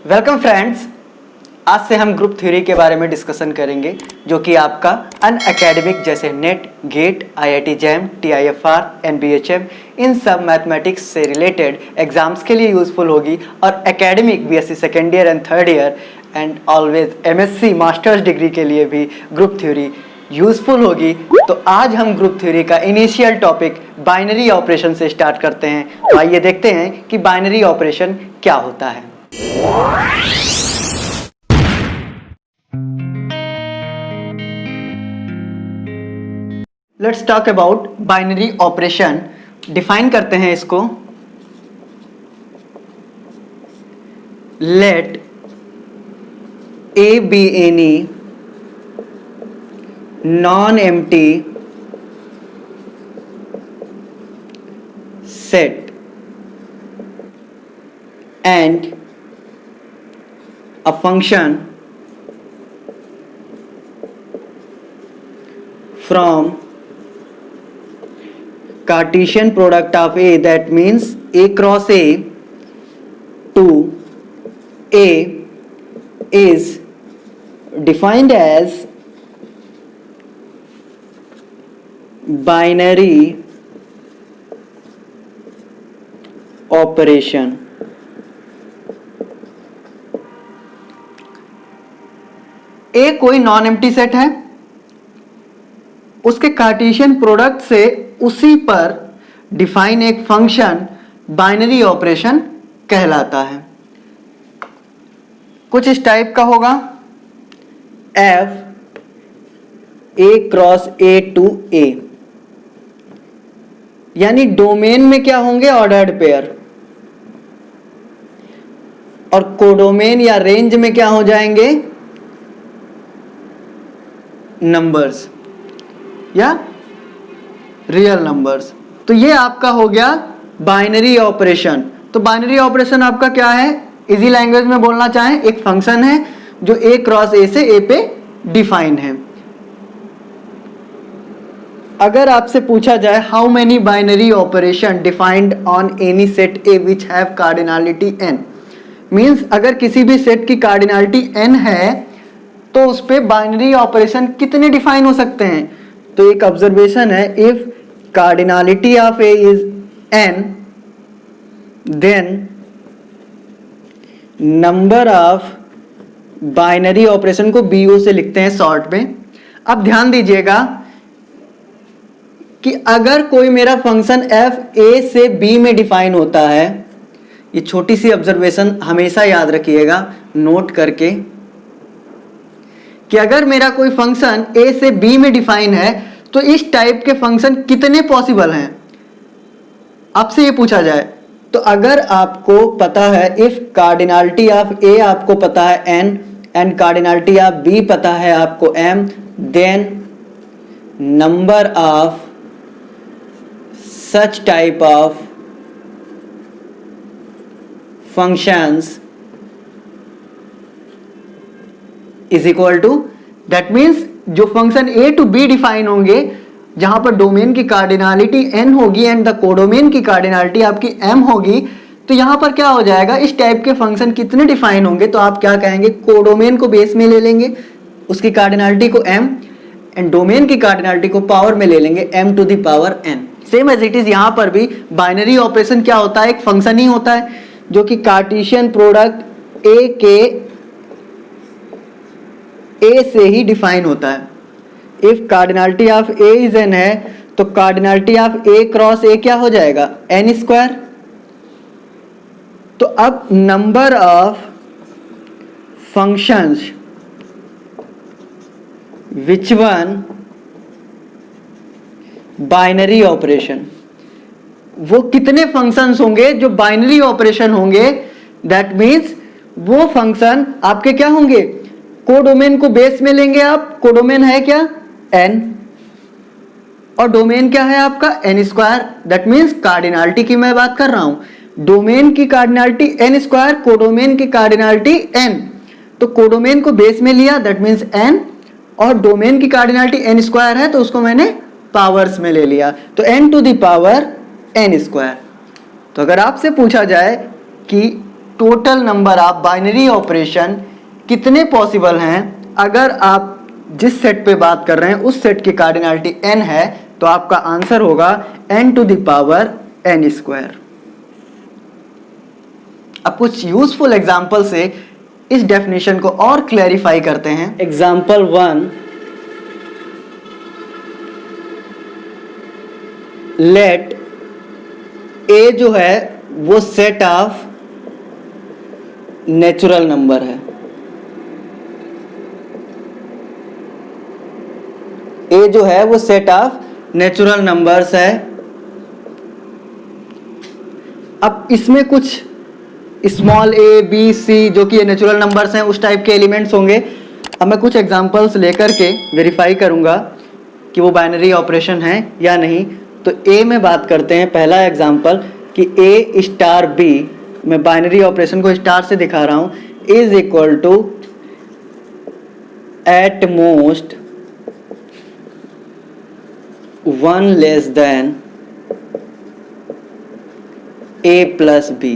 Welcome friends. आज से हम ग्रुप थ्योरी के बारे में डिस्कशन करेंगे, जो कि आपका अन एकेडमिक जैसे NET, GATE, IIT JAM, TIFR, NBHM इन सब मैथमेटिक्स से रिलेटेड एग्जाम्स के लिए यूजफुल होगी और academic BSc second year and third year and always MSc masters degree के लिए भी ग्रुप थ्योरी यूजफुल होगी। तो आज हम ग्रुप थ्योरी का इनिशियल टॉपिक बाइनरी ऑपरेशन से स्टार्ट करते हैं। तो आइए देखते हैं कि बाइनरी ऑपरेशन क्या होता है। Let's talk about binary operation. Define करते हैं इसको। Let A B any non empty set and a function from Cartesian product of A, that means A cross A to A is defined as binary operation. ए कोई non empty set है, उसके Cartesian product से उसी पर define एक function binary operation कहलाता है। कुछ इस टाइप का होगा, F A cross A to A, यानी डोमेन में क्या होंगे, ऑर्डर्ड पेयर, और कोडोमेन या रेंज में क्या हो जाएंगे, नंबर्स या रियल नंबर्स। तो ये आपका हो गया बाइनरी ऑपरेशन। तो बाइनरी ऑपरेशन आपका क्या है, इजी लैंग्वेज में बोलना चाहें, एक फंक्शन है जो ए क्रॉस ए से ए पे डिफाइन है। अगर आपसे पूछा जाए how many binary operation defined on any set A which have cardinality n, means अगर किसी भी सेट की कार्डिनलिटी n है तो उस पे बाइनरी ऑपरेशन कितने डिफाइन हो सकते हैं। तो एक ऑब्जर्वेशन है, if cardinality of A is n then number of binary operation को BO से लिखते हैं शॉर्ट में। अब ध्यान दीजिएगा कि अगर कोई मेरा फंक्शन f a से b में डिफाइन होता है, ये छोटी सी ऑब्जर्वेशन हमेशा याद रखिएगा नोट करके, कि अगर मेरा कोई फंक्शन a से b में डिफाइन है तो इस टाइप के फंक्शन कितने पॉसिबल हैं, आपसे ये पूछा जाए। तो अगर आपको पता है इफ कार्डिनलिटी ऑफ a आपको पता है n and cardinality of b पता है आपको m, then number of such type of functions is equal to, that means जो function A to B define होंगे, जहां पर डोमेन की कार्डिनलिटी n होगी एंड द कोडोमेन की कार्डिनलिटी आपकी m होगी, तो यहां पर क्या हो जाएगा, इस टाइप के फंक्शन कितने डिफाइन होंगे, तो आप क्या कहेंगे, कोडोमेन को बेस में ले लेंगे, उसकी कार्डिनलिटी को m एंड डोमेन की कार्डिनलिटी को पावर में ले लेंगे m to the power n। Same as it is यहां पर भी बाइनरी ऑपरेशन क्या होता है, एक फंक्शन ही होता है जो कि कार्टेशियन प्रोडक्ट a के ए से ही डिफाइन होता है। If cardinality of A is an है तो कार्डिनलिटी ऑफ ए क्रॉस ए क्या हो जाएगा, एन स्क्वायर। तो अब number of functions which one binary operation, वो कितने फंक्शंस होंगे जो बाइनरी ऑपरेशन होंगे, दैट मीन्स वो फंक्शन आपके क्या होंगे, कोडोमेन को बेस में लेंगे आप, कोडोमेन है क्या n और डोमेन क्या है आपका n square, that means cardinality की मैं बात कर रहा हूं, डोमेन की कार्डिनलिटी n स्क्वायर, कोडोमेन की कार्डिनलिटी n, तो कोडोमेन को बेस में लिया दैट मीन्स n, और डोमेन की कार्डिनलिटी n स्क्वायर है तो उसको मैंने पावर्स में ले लिया, तो n to the power n square. तो अगर आपसे पूछा जाए कि total number of binary operation कितने पॉसिबल हैं। अगर आप जिस सेट पे बात कर रहे हैं उस सेट की कार्डिनलिटी n है तो आपका आंसर होगा n to the power n square. अब कुछ यूजफुल एग्जाम्पल से इस डेफिनेशन को और क्लैरिफाई करते हैं। एग्जाम्पल 1, लेट a जो है वो सेट ऑफ नेचुरल नंबर है। a जो है वो सेट ऑफ नेचुरल नंबर्स है। अब इसमें कुछ स्मॉल a b c जो कि नेचुरल नंबर्स हैं उस टाइप के एलिमेंट्स होंगे। अब मैं कुछ एग्जांपल्स लेकर के वेरीफाई करूंगा कि वो बाइनरी ऑपरेशन है या नहीं। तो a में बात करते हैं। पहला एग्जांपल कि a स्टार b, मैं बाइनरी ऑपरेशन को स्टार से दिखा रहा हूं, is equal to at most 1 less than a plus b।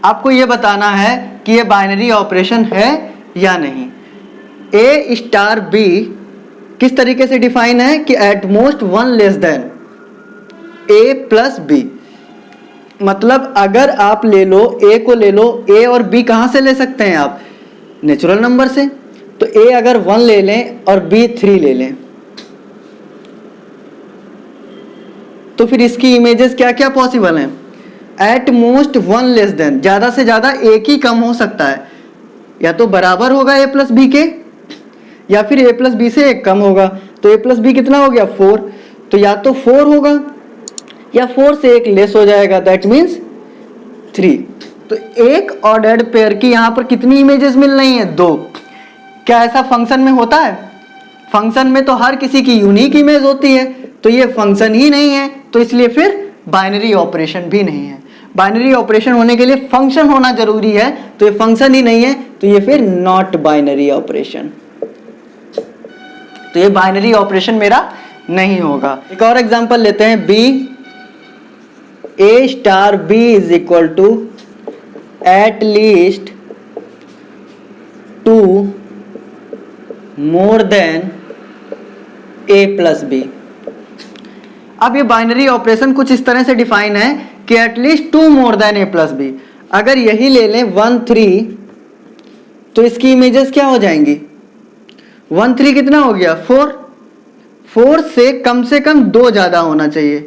आपको यह बताना है कि यह बाइनरी ऑपरेशन है या नहीं। a स्टार b किस तरीके से डिफाइन है कि eight most 1 less than a plus b। मतलब अगर आप ले लो a को ले लो, a और b कहां से ले सकते हैं आप? नेचुरल नंबर से। तो a अगर 1 ले लें और b 3 ले लें तो फिर इसकी इमेजेस क्या क्या पॉसिबल हैं? एट मोस्ट 1 लेस देन, ज्यादा से ज्यादा एक ही कम हो सकता है, या तो बराबर होगा a प्लस बी के या फिर a प्लस बी से एक कम होगा। तो a प्लस बी कितना हो गया? 4। तो या तो 4 होगा या 4 से एक लेस हो जाएगा, दैट मीन्स 3। तो एक ऑर्डर्ड पेयर की यहां पर कितनी इमेजेस मिल रही हैं? 2। क्या ऐसा फंक्शन में होता है? फंक्शन में तो हर किसी की यूनिक इमेज होती है, तो ये फंक्शन ही नहीं है, तो इसलिए फिर बाइनरी ऑपरेशन भी नहीं है। बाइनरी ऑपरेशन होने के लिए फंक्शन होना जरूरी है, तो ये फंक्शन ही नहीं है, तो ये फिर नॉट बाइनरी ऑपरेशन। तो ये बाइनरी ऑपरेशन मेरा नहीं होगा। एक और एग्जांपल लेते हैं, B a star b is equal to at least 2 more than a plus b। अब ये बाइनरी ऑपरेशन कुछ इस तरह से डिफाइन है कि at least 2 more than a plus b। अगर यही ले लें 1 3 तो इसकी इमेजेस क्या हो जाएंगी? 1 3 कितना हो गया? 4। 4 से कम 2 ज्यादा होना चाहिए,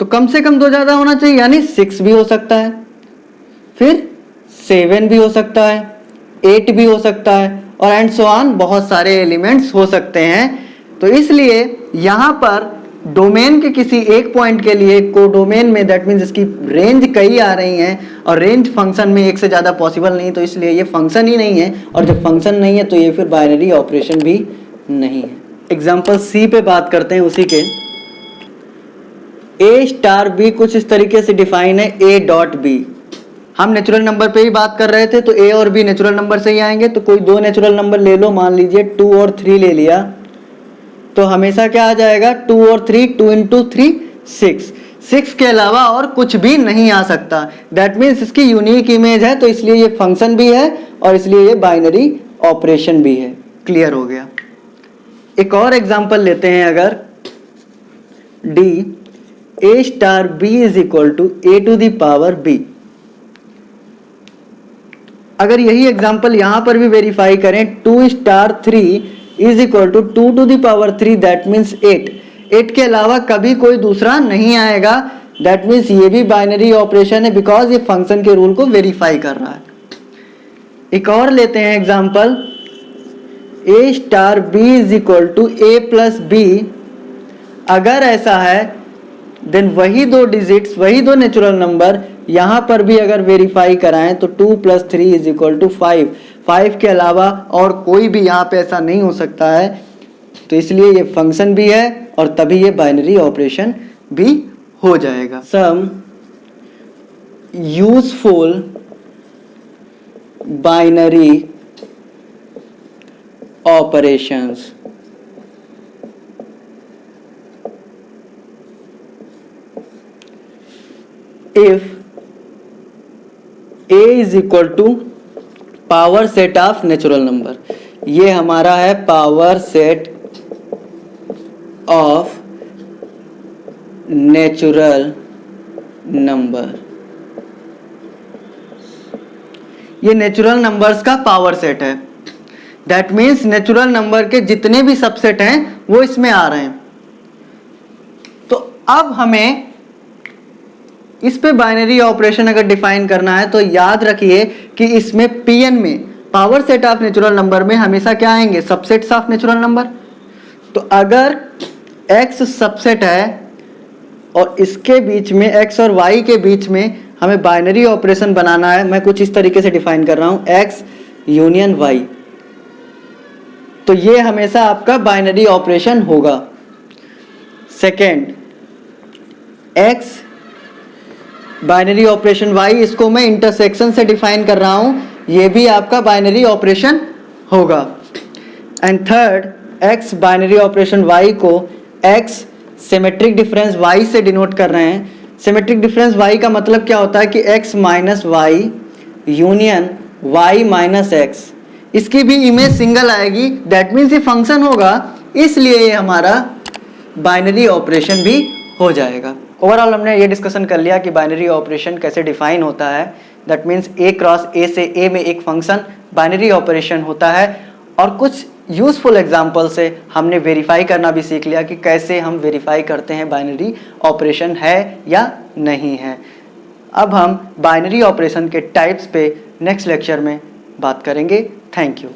तो कम से कम 2 ज्यादा होना चाहिए, यानी 6 भी हो सकता है, फिर 7 भी हो सकता है, 8 भी हो सकता है, और एंड सो ऑन, बहुत सारे एलिमेंट्स हो सकते हैं। तो इसलिए यहां पर डोमेन के किसी एक पॉइंट के लिए कोडोमेन में, दैट मीन्स इसकी रेंज कई आ रही हैं और रेंज फंक्शन में एक से ज़्यादा पॉसिबल नहीं, तो इसलिए ये फंक्शन ही नहीं है, और जब फंक्शन नहीं है तो ये फिर बाइनरी ऑपरेशन भी नहीं है। एग्जाम्पल सी पे बात करते हैं उसी के। a स्टार b कुछ इस तरीके से डिफाइन है, a डॉट b। हम नेचुरल नंबर पे ही बात कर रहे थे, तो a और b नेचुरल नंबर से ही आएंगे। तो कोई 2 नेचुरल नंबर ले लो, मान लीजिए 2 और 3 ले लिया, तो हमेशा क्या आ जाएगा? 2 और 3, 2 इंटू 3 6। 6 के अलावा और कुछ भी नहीं आ सकता, दैट मीन्स इसकी यूनिक इमेज है, तो इसलिए ये फंक्शन भी है और इसलिए ये बाइनरी ऑपरेशन भी है। क्लियर हो गया। एक और एग्जांपल लेते हैं, अगर D a star b is equal to a to the power b। अगर यही एग्जांपल यहां पर भी वेरीफाई करें, 2 star 3 is equal to 2 to the power 3, that means 8। 8 के अलावा कभी कोई दूसरा नहीं आएगा, दैट मीन्स ये भी बाइनरी ऑपरेशन है, बिकॉज ये फंक्शन के रूल को वेरीफाई कर रहा है। एक और लेते हैं example, a star b is equal to a plus b। अगर ऐसा है देन वही 2 डिजिट्स, वही 2 नेचुरल नंबर यहां पर भी अगर वेरीफाई कराएं तो 2 प्लस 3 इज इक्वल टू 5। 5 के अलावा और कोई भी यहां पे ऐसा नहीं हो सकता है, तो इसलिए ये फंक्शन भी है और तभी ये बाइनरी ऑपरेशन भी हो जाएगा। Some useful binary operations. If a is equal to power set of natural number, ये हमारा है power set of natural number, ये नेचुरल नंबर्स का पावर सेट है। दैट मीन्स नेचुरल नंबर के जितने भी सबसेट हैं वो इसमें आ रहे हैं। तो अब हमें इस पे बाइनरी ऑपरेशन अगर डिफाइन करना है तो याद रखिए कि इसमें Pn में power set of natural number में हमेशा क्या आएंगे, सबसेट्स ऑफ नेचुरल नंबर। तो अगर x सबसेट है और इसके बीच में x और y के बीच में हमें बाइनरी ऑपरेशन बनाना है, मैं कुछ इस तरीके से डिफाइन कर रहा हूं, x यूनियन y, तो ये हमेशा आपका बाइनरी ऑपरेशन होगा। Second, x binary operation y, इसको मैं इंटरसेक्शन से डिफाइन कर रहा हूं, ये भी आपका बाइनरी ऑपरेशन होगा। And third, x binary operation y को x सिमेट्रिक डिफरेंस y से डिनोट कर रहे हैं। सिमेट्रिक डिफरेंस y का मतलब क्या होता है कि x minus y union y minus x, इसकी भी इमेज सिंगल आएगी, दैट मीन्स ये फंक्शन होगा, इसलिए ये हमारा बाइनरी ऑपरेशन भी हो जाएगा। ओवरऑल हमने ये डिस्कशन कर लिया कि बाइनरी ऑपरेशन कैसे डिफाइन होता है। That means a cross a से a में एक फंक्शन बाइनरी ऑपरेशन होता है, और कुछ यूजफुल एग्जाम्पल से हमने वेरीफाई करना भी सीख लिया कि कैसे हम वेरीफाई करते हैं बाइनरी ऑपरेशन है या नहीं है। अब हम बाइनरी ऑपरेशन के टाइप्स पे नेक्स्ट लेक्चर में बात करेंगे। Thank you.